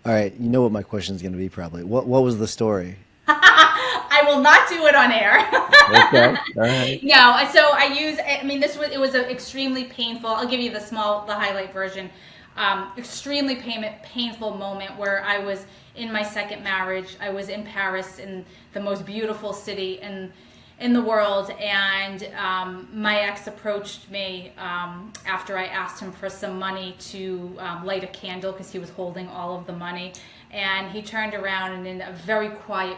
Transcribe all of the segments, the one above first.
All right, you know what my question is going to be probably. What was the story? I will not do it on air. Okay. All right. No, so I use. I mean, it was an extremely painful. I'll give you the highlight version. Extremely painful moment where I was in my second marriage. I was in Paris, in the most beautiful city in the world, and my ex approached me after I asked him for some money to light a candle because he was holding all of the money. And he turned around, and in a very quiet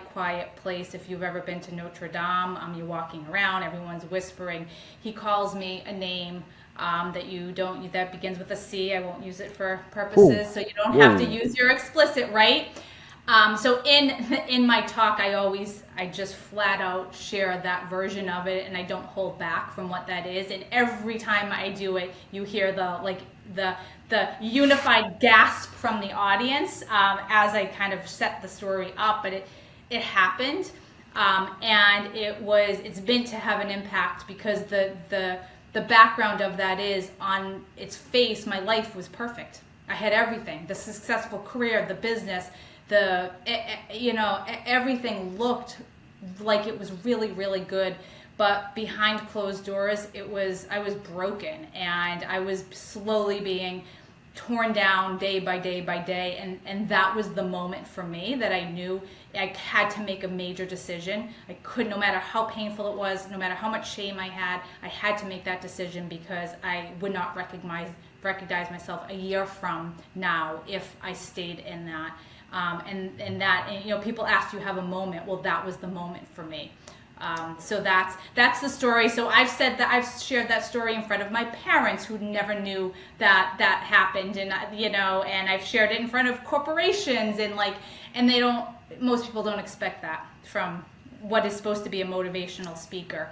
place, if you've ever been to Notre Dame, you're walking around, everyone's whispering. He calls me a name that you don't that begins with a C. I won't use it for Whoa. purposes, so you don't have to Whoa. use your explicit, right? So in my talk, I just flat out share that version of it, and I don't hold back from what that is. And every time I do it, you hear the the unified gasp from the audience as I kind of set the story up. But it happened, and it's been to have an impact because the background of that is on its face. My life was perfect. I had everything: the successful career, the business, everything looked like it was really good, but behind closed doors I was broken, and I was slowly being torn down day by day by day, and that was the moment for me that I knew I had to make a major decision. I could, no matter how painful it was, no matter how much shame I had to make that decision, because I would not recognize myself a year from now if I stayed in that. People ask, you have a moment. Well, that was the moment for me. So that's the story. So I've shared that story in front of my parents, who never knew that happened, and I've shared it in front of corporations, and they don't. Most people don't expect that from what is supposed to be a motivational speaker.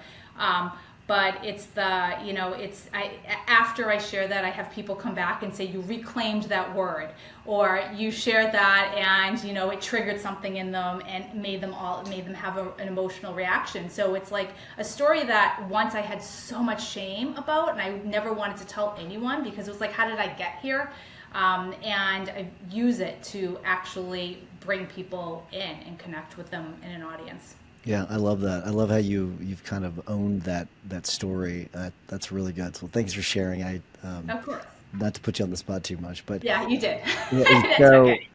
But it's after I share that, I have people come back and say, you reclaimed that word, or you shared that, and it triggered something in them and made them have an emotional reaction. So it's like a story that once I had so much shame about, and I never wanted to tell anyone, because it was like, how did I get here? And I use it to actually bring people in and connect with them in an audience. Yeah, I love that. I love how you've kind of owned that story. That's really good. So thanks for sharing. I Of course. not to put you on the spot too much, but Yeah, you did. yeah, That's so okay.